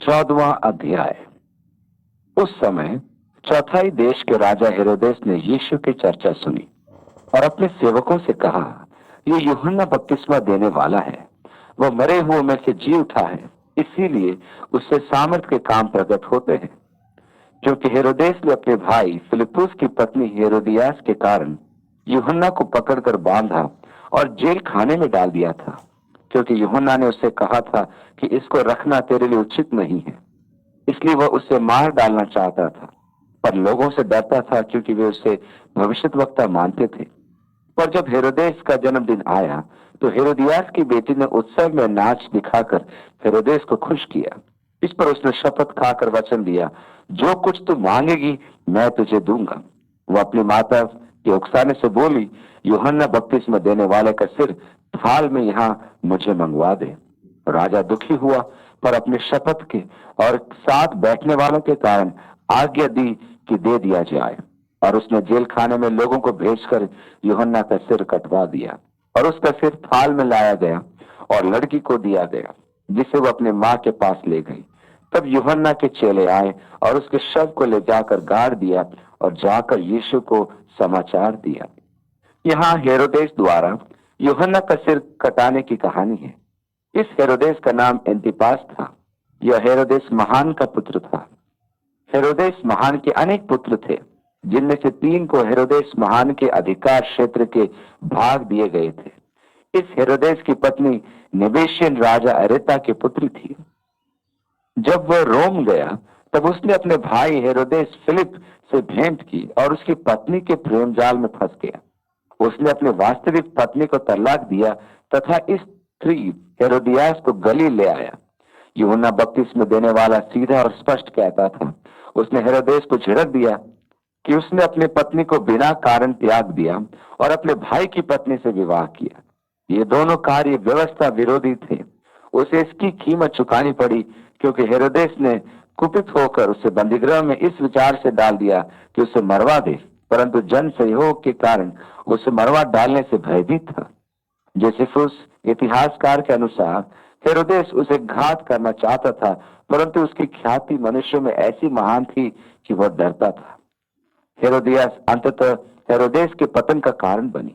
14वां अध्याय। उस समय चौथाई देश के राजा हेरोदेस ने यीशु की चर्चा सुनी और अपने सेवकों से कहा, ये यूहन्ना बपतिस्मा देने वाला है। वह मरे हुए में से जी उठा है, इसीलिए उससे सामर्थ के काम प्रकट होते हैं। क्योंकि हेरोदेस ने अपने भाई फिलिप्पुस की पत्नी हेरोदियास के कारण यूहन्ना को पकड़कर बांधा और जेल खाने में डाल दिया था, क्योंकि यूहन्ना ने उससे कहा था कि इसको रखना तेरे लिए उचित नहीं है। इसलिए वह उसे मार डालना चाहता था, पर लोगों से डरता था, क्योंकि वे उसे भविष्यद्वक्ता मानते थे। पर जब हेरोदेस का जन्मदिन आया तो हेरोदियास की बेटी ने उत्सव में नाच दिखाकर हेरोदेस को खुश किया। इस पर उसने शपथ खाकर वचन दिया, जो कुछ तू मांगेगी मैं तुझे दूंगा। वह अपनी माता के उकसाने से बोली, यूहन्ना बपतिस्मा देने वाले का सिर थाल में यहाँ मुझे मंगवा दे। राजा दुखी हुआ, पर अपनी शपथ के और साथ बैठने वालों के कारण आज्ञा दी कि दे दिया जाए। और उसने जेल खाने में लोगों को भेजकर यूहन्ना का सिर कटवा दिया और उसका सिर थाल में लाया गया और लड़की को दिया गया, जिसे वो अपने माँ के पास ले गई। तब यूहन्ना के चेले आए और उसके शव को ले जाकर गाड़ दिया और जाकर यीशु को समाचार दिया। यहाँ हेरोदेस द्वारा यूहन्ना का सिर कटाने की कहानी है। इस हेरोदेस का नाम एंटिपास था। यह हेरोदेस महान का पुत्र था। हेरोदेस महान के अनेक पुत्र थे, जिनमें से 3 को हेरोदेस महान के अधिकार क्षेत्र के भाग दिए गए थे। इस हेरोदेस की पत्नी नेबेशियन राजा अरेता की पुत्री थी। जब वह रोम गया तब उसने अपने भाई हेरोदेस फिलिप से भेंट की और उसकी पत्नी के प्रेम जाल में फंस गया। उसने अपनी वास्तविक पत्नी को तलाक दिया तथा इस स्त्री हेरोदियास को गली ले आया। यूहन्ना बपतिस्मा देने वाला सीधा और स्पष्ट कहता था। उसने हेरोदेस को झिड़क दिया कि उसने अपनी पत्नी को बिना कारण त्याग दिया और अपने भाई की पत्नी से विवाह किया। ये दोनों कार्य व्यवस्था विरोधी थे। उसे इसकी कीमत चुकानी पड़ी, क्योंकि हेरोदेस ने कुपित होकर उसे बंदीगृह में इस विचार से डाल दिया कि उसे मरवा दे, परंतु जन सहयोग के कारण उसे मरवा डालने से भयभीत था। जोसेफुस इतिहासकार के अनुसार हेरोदेस उसे घात करना चाहता था, परंतु उसकी ख्याति मनुष्यों में ऐसी महान थी कि वह डरता था। हेरोदियास अंततः हेरोदेस के पतन का कारण बनी।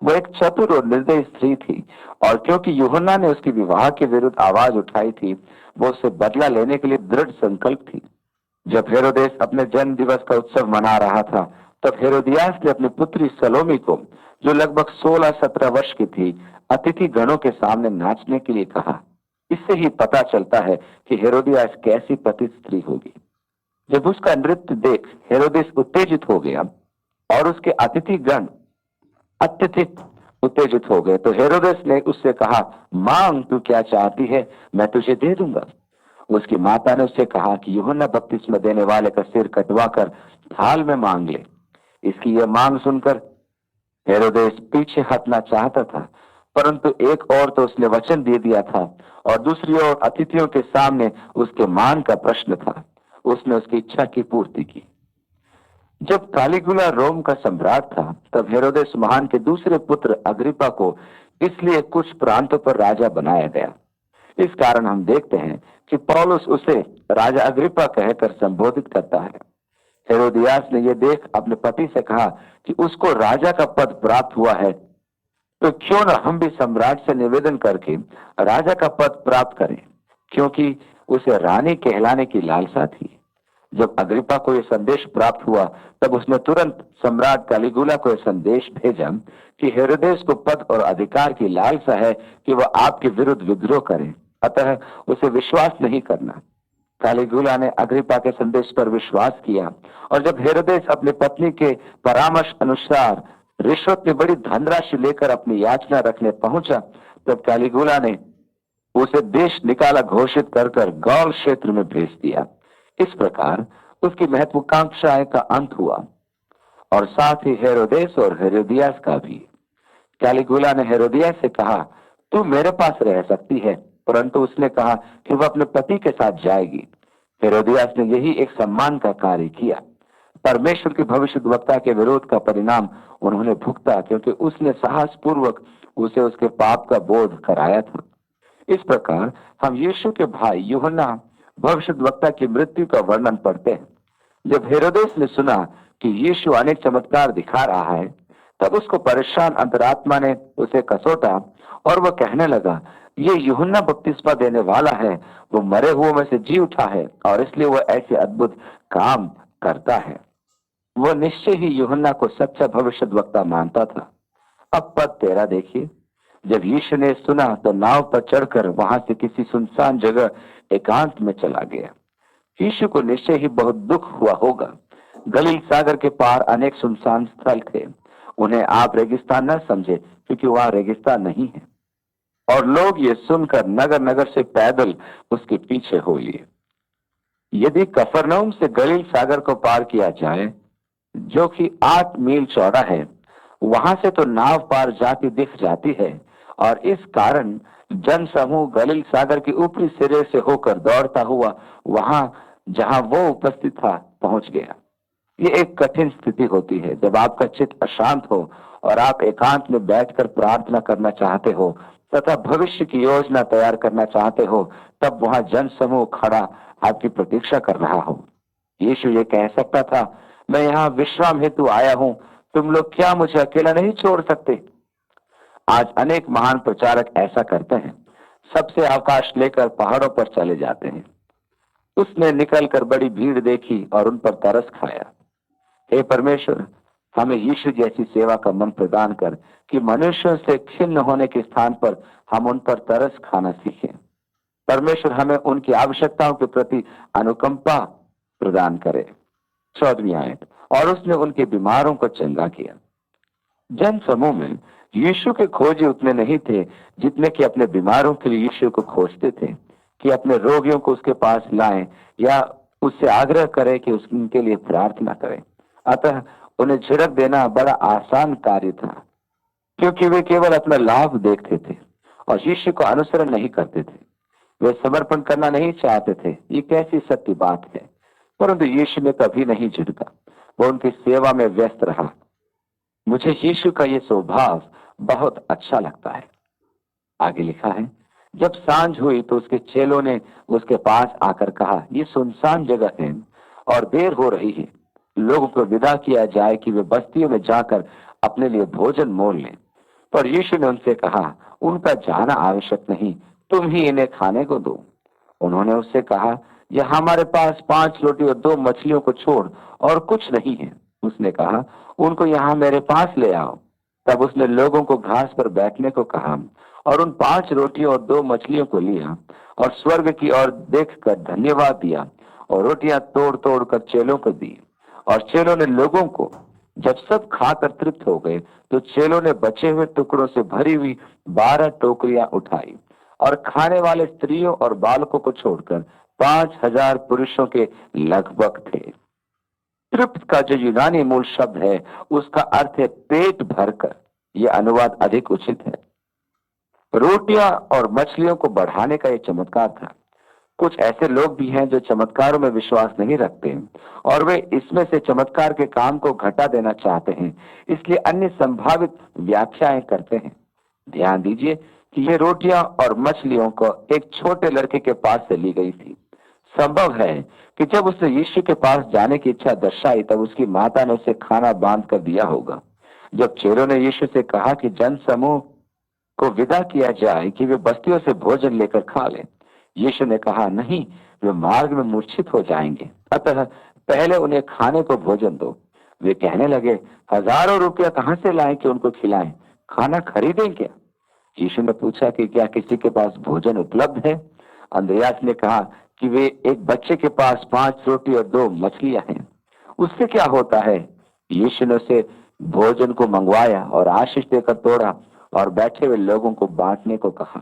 वह एक चतुर और निर्दयी स्त्री थी, और क्योंकि यूहन्ना ने उसके विवाह के विरुद्ध आवाज उठाई थी, वो उससे बदला लेने के लिए दृढ़ संकल्प थी। जब हेरोदेस अपने जन्म दिवस का उत्सव मना रहा था, तब हेरोदियास ने अपनी पुत्री सलोमी को, जो लगभग 16-17 वर्ष की थी, अतिथि गणों के सामने नाचने के लिए कहा। इससे ही पता चलता है कि हेरोदियास कैसी पतित स्त्री होगी। जब उसका नृत्य देख हेरोदेस उत्तेजित हो गया और उसके अतिथि गण अत्यधिक उत्तेजित हो गए, तो हेरोदेस ने उससे कहा, मांग, तू क्या चाहती है, मैं तुझे दे दूंगा। उसकी माता ने उससे कहा कि यूहन्ना बपतिस्मा देने वाले का सिर कटवाकर थाल में मांग ले। इसकी यह मांग सुनकर हेरोदेस पीछे हटना चाहता था, परंतु एक और तो उसने वचन दे दिया था और दूसरी ओर अतिथियों के सामने उसके मान का प्रश्न था। उसने उसकी इच्छा की पूर्ति की। जब कालीगुला रोम का सम्राट था, तब हेरोदेस महान के दूसरे पुत्र अग्रिपा को इसलिए कुछ प्रांतों पर राजा बनाया गया। इस कारण हम देखते हैं कि पौलुस उसे राजा अग्रिपा कहकर संबोधित करता है। हेरोदियास ने यह देख अपने पति से कहा कि उसको राजा का पद प्राप्त हुआ है, तो क्यों न हम भी सम्राट से निवेदन करके राजा का पद प्राप्त करें, क्योंकि उसे रानी कहलाने की लालसा थी। जब अग्रिपा को यह संदेश प्राप्त हुआ, तब उसने तुरंत सम्राट कैलिगुला को यह संदेश भेजा कि हेरोदेस को पद और अधिकार की लालसा है कि वह आपके विरुद्ध विद्रोह करे, अतः उसे विश्वास नहीं करना। कैलिगुला ने अग्रिपा के संदेश पर विश्वास किया, और जब हेरोदेस अपनी पत्नी के परामर्श अनुसार रिश्वत में बड़ी धनराशि लेकर अपनी याचना रखने पहुंचा, तब कैलिगुला ने उसे देश निकाला घोषित कर गौल क्षेत्र में भेज दिया। इस प्रकार उसकी महत्वाकांक्षाएं का अंत हुआ, और साथ ही हेरोदेस और हेरोदियास का भी। कैलिगुला ने हेरोदियास से कहा, तू मेरे पास रह सकती है, परंतु उसने कहा कि वह अपने पति के साथ जाएगी। हेरोदियास ने यही एक सम्मान का कार्य किया। परमेश्वर के भविष्यद्वक्ता के विरोध का परिणाम उन्होंने भुगता, क्योंकि उसने साहस पूर्वक उसे उसके पाप का बोध कराया था। इस प्रकार हम यीशु के भाई यूहन्ना भविष्यद्वक्ता की मृत्यु का वर्णन पढ़ते हैं। जब हेरोदेस ने सुना कि यीशु अनेक चमत्कार दिखा रहा है, तब उसको परेशान अंतरात्मा ने उसे कसोटा और वह कहने लगा, ये यूहन्ना बपतिस्मा देने वाला है, वो मरे हुओं में से जी उठा है और इसलिए वह ऐसे अद्भुत काम करता है। वह निश्चय ही यूहन्ना को सच्चा भविष्यद्वक्ता मानता था। अब पद 13 देखिए। जब यीशु ने सुना तो नाव पर चढ़कर वहां से किसी सुनसान जगह एकांत में चला गया। यीशु को निश्चय ही बहुत दुख हुआ होगा। गलील सागर के पार अनेक सुनसान स्थल थे। उन्हें आप रेगिस्तान न समझे, क्योंकि वहां रेगिस्तान नहीं है। और लोग ये सुनकर नगर नगर से पैदल उसके पीछे हो लिए। यदि कफरनहूम से गलील सागर को पार किया जाए, जो कि 8 मील चौड़ा है, वहां से तो नाव पार जाती दिख जाती है और इस कारण जन समूह गलील सागर के ऊपरी सिरे से होकर दौड़ता हुआ वहां जहां वो उपस्थित था पहुंच गया। ये एक कठिन स्थिति होती है जब आपका चित्त अशांत हो और आप एकांत में बैठकर प्रार्थना करना चाहते हो तथा भविष्य की योजना तैयार करना चाहते हो। तब वहां जन समूह खड़ा आपकी प्रतीक्षा कर रहा हो। यीशु ये कह सकता था, मैं यहाँ विश्राम हेतु आया हूँ, तुम लोग क्या मुझे अकेला नहीं छोड़ सकते? आज अनेक महान प्रचारक ऐसा करते हैं, सबसे अवकाश लेकर पहाड़ों पर चले जाते हैं। उसने निकलकर बड़ी भीड़ देखी और उन पर तरस खाया। हे परमेश्वर, हमें यीशु जैसी सेवा का मन प्रदान कर कि मनुष्यों से खिन्न होने के स्थान पर हम उन पर तरस खाना सीखें। परमेश्वर हमें उनकी आवश्यकताओं के प्रति अनुकंपा प्रदान करे। 14वीं आयत। और उसने उनके बीमारों को चंगा किया। जन समूह में यीशु के खोजी उतने नहीं थे जितने कि अपने बीमारों के लिए यीशु को खोजते थे कि अपने रोगियों को उसके पास लाएं या उससे आग्रह करें कि उनके लिए प्रार्थना करें। अतः उन्हें झिड़क देना बड़ा आसान कार्य था, क्योंकि वे केवल अपना लाभ देखते थे और यीशु को अनुसरण नहीं करते थे। वे समर्पण करना नहीं चाहते थे। ये कैसी सत्य बात है। परंतु यीशु ने कभी नहीं झिड़का, वो उनकी सेवा में व्यस्त रहा। मुझे यीशु का ये स्वभाव बहुत अच्छा लगता है। आगे लिखा है, जब सांझ हुई तो उसके चेलों ने उसके पास आकर कहा, ये सुनसान जगह है और देर हो रही है, लोगों को विदा किया जाए कि वे बस्तियों में जाकर अपने लिए भोजन मोल लें। पर यीशु ने उनसे कहा, उनका जाना आवश्यक नहीं, तुम ही इन्हें खाने को दो। उन्होंने उससे कहा, यह हमारे पास 5 रोटी और 2 मछलियों को छोड़ और कुछ नहीं है। उसने कहा, उनको यहाँ मेरे पास ले आओ। तब उसने लोगों को घास पर बैठने को कहा और उन 5 रोटियों और 2 मछलियों को लिया और स्वर्ग की ओर देखकर धन्यवाद दिया और रोटियां तोड़ तोड़ कर चेलों को दी। और चेलों ने लोगों को, जब सब खाकर तृप्त हो गए तो चेलों ने बचे हुए टुकड़ों से भरी हुई 12 टोकरियां उठाई और खाने वाले स्त्रियों और बालकों को छोड़कर 5000 पुरुषों के लगभग थे। तृप्त का जो यूनानी मूल शब्द है उसका अर्थ है पेट भरकर। यह अनुवाद अधिक उचित है। रोटियां और मछलियों को बढ़ाने का यह चमत्कार था। कुछ ऐसे लोग भी हैं जो चमत्कारों में विश्वास नहीं रखते और वे इसमें से चमत्कार के काम को घटा देना चाहते हैं, इसलिए अन्य संभावित व्याख्याएं करते हैं। ध्यान दीजिए कि ये रोटियां और मछलियों को एक छोटे लड़के के पास से ली गई थी। संभव है कि जब उसने यीशु के पास जाने की इच्छा दर्शाई तब उसकी माता ने उसे खाना बांध कर दिया होगा। जब चेलों ने यीशु से कहा कि जन समूह को विदा किया जाए कि वे बस्तियों से भोजन लेकर खा लें, यीशु ने कहा, नहीं, वे मार्ग में मूर्छित हो जाएंगे, अतः पहले उन्हें खाने को भोजन दो। वे कहने लगे, हजारों रुपया कहां से लाएं कि उनको खिलाएं, खाना खरीदें क्या? यीशु ने पूछा कि क्या किसी के पास भोजन उपलब्ध है? अंद्रयास ने कहा कि वे एक बच्चे के पास 5 रोटी और 2 मछलियां हैं, उससे क्या होता है? यीशु ने उसे भोजन को मंगवाया और आशीष देकर तोड़ा और बैठे हुए लोगों को बांटने को कहा।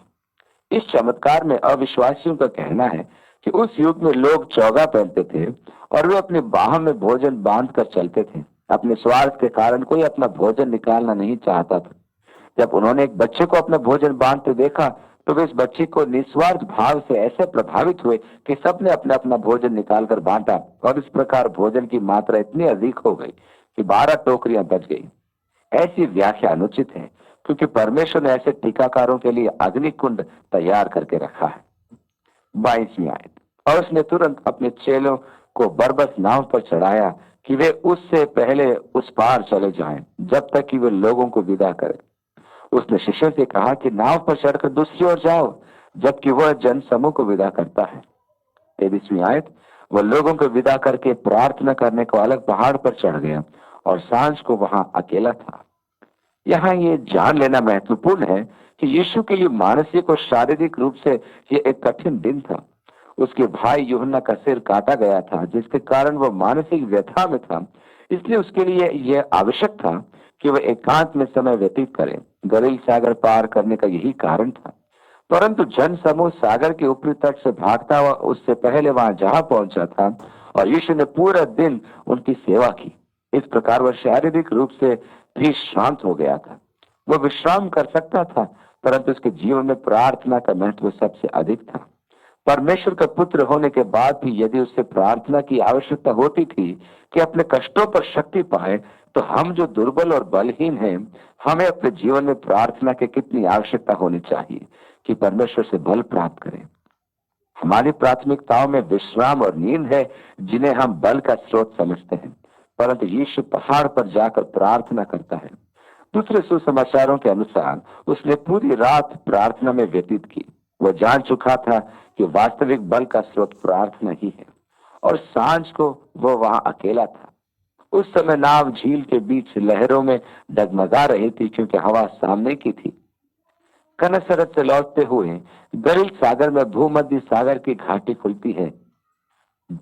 इस चमत्कार में अविश्वासियों का कहना है कि उस युग में लोग चौगा पहनते थे और वे अपने बाह में भोजन बांध कर चलते थे। अपने स्वार्थ के कारण कोई अपना भोजन निकालना नहीं चाहता था। जब उन्होंने एक बच्चे को अपना भोजन बांधते देखा तो वे इस बच्चे को निस्वार्थ भाव से ऐसे प्रभावित हुए कि सबने अपना अपना भोजन निकालकर बांटा और इस प्रकार भोजन की मात्रा इतनी अधिक हो गई कि 12 टोकरियां बच गई। ऐसी व्याख्या अनुचित है, क्योंकि परमेश्वर ने ऐसे टीकाकारों के लिए अग्नि कुंड तैयार करके रखा है। 22वीं आयत। और उसने तुरंत अपने चेलों को बरबस नाव पर चढ़ाया कि वे उससे पहले उस पार चले जाएं, जब तक कि वे लोगों को विदा करें। उसने शिष्यों से कहा कि नाव पर चढ़कर दूसरी ओर जाओ, जबकि वह जन समूह को विदा करता है। 23वीं आयत, वह लोगों को विदा करके प्रार्थना करने को अलग पहाड़ पर चढ़ गया और सांझ को वहां अकेला था। यहाँ ये जान लेना महत्वपूर्ण है कि यीशु के लिए मानसिक और शारीरिक रूप से ये एक कठिन दिन था। उसके भाई यूहन्ना का सिर काटा गया था, जिसके कारण वह मानसिक व्यथा में था। इसलिए उसके लिए यह आवश्यक था कि वह एकांत में समय व्यतीत करे। गलील सागर पार करने का यही कारण था। परंतु जन समूह सागर के ऊपरी तट से भागता हुआ उससे पहले वहां जहां पहुंचा था और यीशु ने पूरा दिन उनकी सेवा की। इस प्रकार वह शारीरिक रूप से भी शांत हो गया था। वह विश्राम कर सकता था, परंतु उसके जीवन में प्रार्थना का महत्व सबसे अधिक था। परमेश्वर का पुत्र होने के बाद भी यदि उससे प्रार्थना की आवश्यकता होती थी कि अपने कष्टों पर शक्ति पाए, तो हम जो दुर्बल और बलहीन हैं, हमें अपने जीवन में प्रार्थना की कितनी आवश्यकता होनी चाहिए कि परमेश्वर से बल प्राप्त करें। हमारी प्राथमिकताओं में विश्राम और नींद है, जिन्हें हम बल का स्रोत समझते हैं, परंतु यीशु पहाड़ पर जाकर प्रार्थना करता है। दूसरे सुसमाचारों के अनुसार उसने पूरी रात प्रार्थना में व्यतीत की। वह जान चुका था कि वास्तविक बल का स्रोत प्रार्थना ही है, और सांझ को वह वहां अकेला था। उस समय नाव झील के बीच लहरों में डगमगा रही थी, क्योंकि हवा सामने की थी। कनसरत से लौटते हुए गलील सागर में भूमध्य सागर की घाटी खुलती है,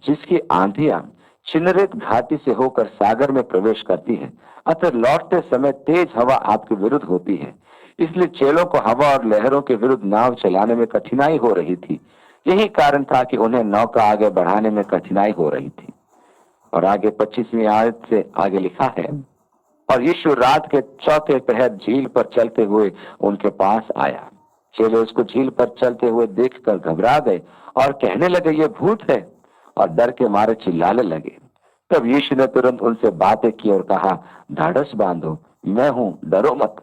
जिसकी आंधियां चिनरेत घाटी से होकर सागर में प्रवेश करती है। अतः लौटते समय तेज हवा आपके विरुद्ध होती है। इसलिए चेलों को हवा और लहरों के विरुद्ध नाव चलाने में कठिनाई हो रही थी। यही कारण था कि उन्हें नौका आगे बढ़ाने में कठिनाई हो रही थी। और आगे 25वीं आयत से आगे लिखा है, और यीशु रात के चौथे पहर झील पर चलते हुए उनके पास आया। चेले उसको झील पर चलते हुए देखकर घबरा गए और कहने लगे, ये भूत है, और डर के मारे चिल्लाने लगे। तब यीशु ने तुरंत उनसे बातें की और कहा, ढाढ़स बांधो, मैं हूं, डरो मत।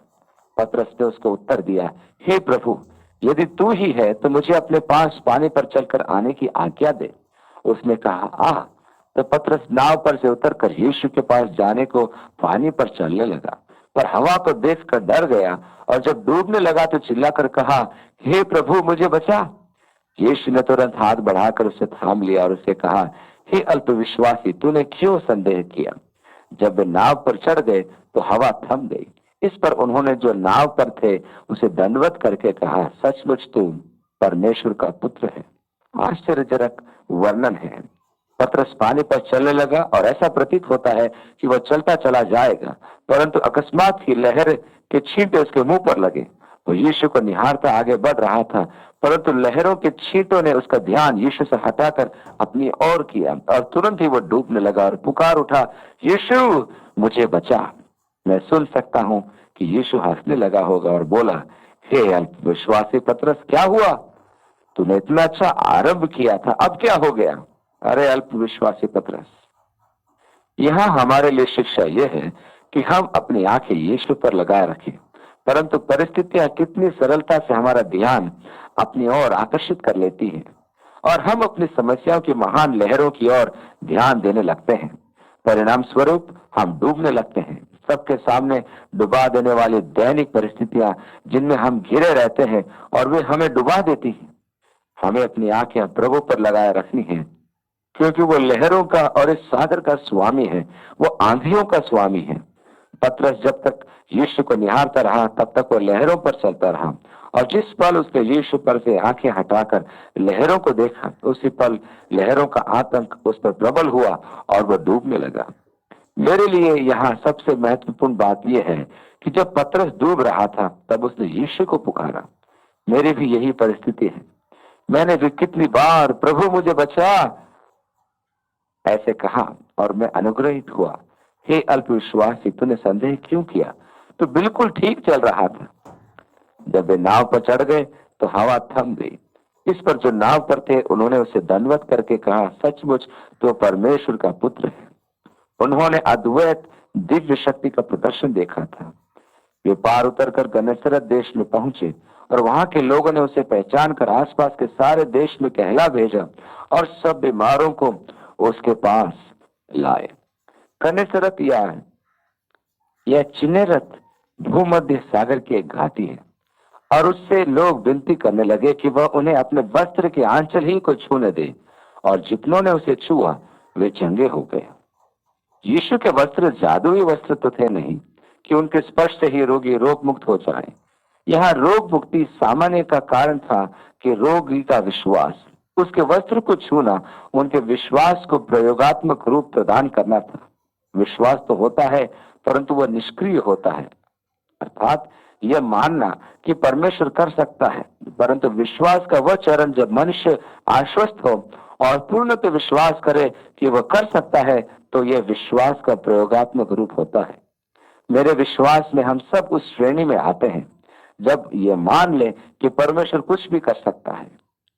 पतरस ने उसको उत्तर दिया, हे प्रभु, यदि तू ही है तो मुझे अपने पास पानी पर चलकर आने की आज्ञा दे। उसने कहा, आ। तो पतरस नाव पर से उतरकर यीशु के पास जाने को पानी पर चलने लगा, पर हवा को देखकर डर गया, और जब डूबने लगा तो चिल्लाकर कहा, हे प्रभु, मुझे बचा। यीशु ने तुरंत हाथ बढ़ाकर उसे थाम लिया और उसे कहा, हे अल्पविश्वासी, तूने क्यों संदेह किया। जब वे नाव पर चढ़ गए तो हवा थम गई। इस पर उन्होंने जो नाव पर थे उसे दंडवत करके कहा, सचमुच तू परमेश्वर का पुत्र है। आश्चर्यजनक वर्णन है। पतरस पानी पर चलने लगा और ऐसा प्रतीत होता है कि वह चलता चला जाएगा, परंतु अकस्मात ही लहर के छींटे उसके मुंह पर लगे। वो यीशु को निहारता आगे बढ़ रहा था, परंतु लहरों के छींटों ने उसका ध्यान यीशु से हटाकर अपनी ओर किया, और तुरंत ही वह डूबने लगा और पुकार उठा, यीशु, मुझे बचा। मैं सुन सकता हूं कि यीशु हंसने लगा होगा और बोला, हे अल्पविश्वासी पतरस, क्या हुआ? तूने इतना अच्छा आरंभ किया था, अब क्या हो गया? अरे अल्पविश्वासी पतरस। यहाँ हमारे लिए शिक्षा यह है कि हम अपनी आंखें यीशु पर लगाए रखें, परंतु परिस्थितियां कितनी सरलता से हमारा ध्यान अपनी ओर आकर्षित कर लेती हैं, और हम अपनी समस्याओं की महान लहरों की ओर ध्यान देने लगते हैं। परिणाम स्वरूप हम डूबने लगते हैं। सबके सामने डुबा देने वाली दैनिक परिस्थितियां जिनमें हम घिरे रहते हैं, और वे हमें डुबा देती हैं। हमें अपनी आंखें प्रभु पर लगाए रखनी है, क्योंकि वो लहरों का और इस सागर का स्वामी है, वो आंधियों का स्वामी है। पतरस जब तक यीशु को निहारता रहा, तब तक वो लहरों पर चलता रहा, और जिस पल उसने यीशु पर से आंखें हटाकर लहरों को देखा, उसी पल लहरों का आतंक उस पर प्रबल हुआ और वह डूबने लगा। मेरे लिए यहाँ सबसे महत्वपूर्ण बात यह है कि जब पतरस डूब रहा था, तब उसने यीशु को पुकारा। मेरी भी यही परिस्थिति है। मैंने भी कितनी बार, प्रभु मुझे बचा, ऐसे कहा, और मैं अनुग्रहित हुआ। हे अल्पविश्वासी, तूने संदेह क्यों किया? तो बिल्कुल ठीक चल रहा था। जब वे नाव पर चढ़ गए तो हवा थम गई। इस पर जो नाव पर थे उन्होंने उसे दंडवत करके कहा, सचमुच तो परमेश्वर का पुत्र है। उन्होंने अद्वैत दिव्य शक्ति का प्रदर्शन देखा था। वे पार उतरकर गन्नेसरत देश में पहुंचे और वहां के लोगों ने उसे पहचान कर आसपास के सारे देश में कहला भेजा और सब बीमारों को उसके पास लाए। कनेसरत यह चिनेरत भूमध्य सागर की एक घाटी है और उससे लोग विनती करने लगे कि वह उन्हें अपने वस्त्र के आंचल ही को छूने दे, और जितनों ने उसे छुआ वे चंगे हो गए। यीशु के वस्त्र जादुई वस्त्र तो थे नहीं कि उनके स्पर्श से ही रोगी रोग मुक्त हो जाए। यहाँ रोग मुक्ति सामान्य का कारण था कि रोगी का विश्वास, उसके वस्त्र को छूना उनके विश्वास को प्रयोगात्मक रूप प्रदान करना था। विश्वास तो होता है परंतु वह निष्क्रिय होता है, अर्थात यह मानना कि परमेश्वर कर सकता है, परंतु विश्वास का वह चरण जब मनुष्य आश्वस्त हो और पूर्णतः विश्वास करे कि वह कर सकता है, तो यह विश्वास का प्रयोगात्मक रूप होता है। मेरे विश्वास में हम सब उस श्रेणी में आते हैं जब यह मान ले कि परमेश्वर कुछ भी कर सकता है।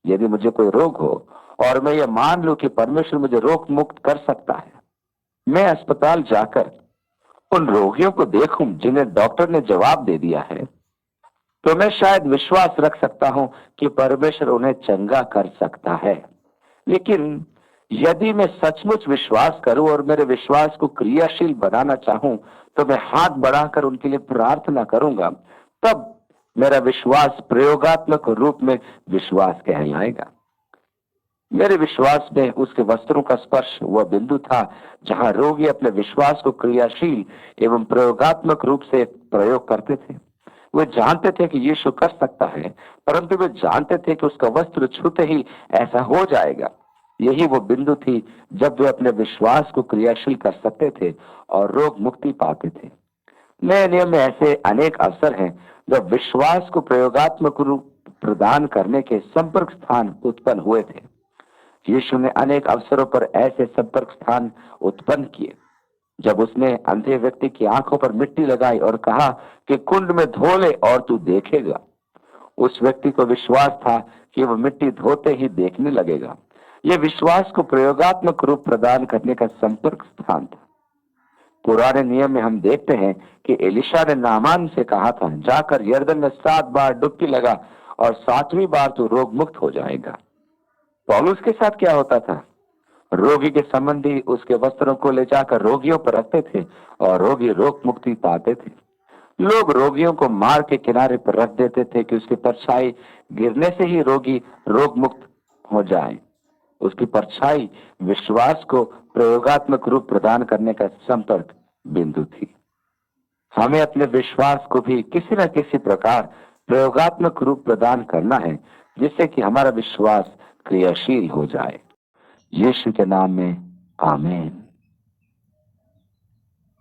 यदि मुझे कोई रोग हो और मैं ये मान लूं कि परमेश्वर मुझे रोग मुक्त कर सकता है, मैं अस्पताल जाकर उन रोगियों को देखूं जिन्हें डॉक्टर ने जवाब दे दिया है, तो मैं शायद विश्वास रख सकता हूं कि परमेश्वर उन्हें चंगा कर सकता है। लेकिन यदि मैं सचमुच विश्वास करूं और मेरे विश्वास को क्रियाशील बनाना चाहूं, तो मैं हाथ बढ़ाकर उनके लिए प्रार्थना करूंगा। तब मेरा विश्वास प्रयोगात्मक रूप में विश्वास कहलाएगा। मेरे विश्वास में उसके वस्त्रों का स्पर्श वह बिंदु था जहां रोगी अपने विश्वास को क्रियाशील एवं प्रयोगात्मक रूप से प्रयोग करते थे। वे जानते थे कि यीशु कर सकता है, परंतु वे जानते थे कि उसका वस्त्र छूते ही ऐसा हो जाएगा। यही वो बिंदु थी जब वे अपने विश्वास को क्रियाशील कर सकते थे और रोग मुक्ति पाते थे। नए नियम में ऐसे अनेक अवसर हैं जब विश्वास को प्रयोगात्मक रूप प्रदान करने के संपर्क स्थान उत्पन्न हुए थे। यीशु ने अनेक अवसरों पर ऐसे संपर्क स्थान उत्पन्न किए। जब उसने अंधे व्यक्ति की आंखों पर मिट्टी लगाई और कहा कि कुंड में धो ले और तू देखेगा, उस व्यक्ति को विश्वास था कि वह मिट्टी धोते ही देखने लगेगा। यह विश्वास को प्रयोगात्मक रूप प्रदान करने का संपर्क स्थान था। पुराने नियम में हम देखते हैं कि एलिशा ने नामान से कहा था, जाकर यरदन में 7 बार डुबकी लगा और 7वीं बार तू रोग मुक्त हो जाएगा। पौलुस के साथ क्या होता था? रोगी के संबंधी उसके वस्त्रों को ले जाकर रोगियों पर रखते थे और रोगी रोग मुक्ति पाते थे। लोग रोगियों को मार्ग के किनारे पर रख देते थे कि उसकी परछाई गिरने से ही रोगी रोग मुक्त हो जाए। उसकी परछाई विश्वास को प्रयोगात्मक रूप प्रदान करने का संपर्क बिंदु थी। हमें अपने विश्वास को भी किसी न किसी प्रकार प्रयोगात्मक रूप प्रदान करना है, जिससे कि हमारा विश्वास क्रियाशील हो जाए। यीशु के नाम में आमीन।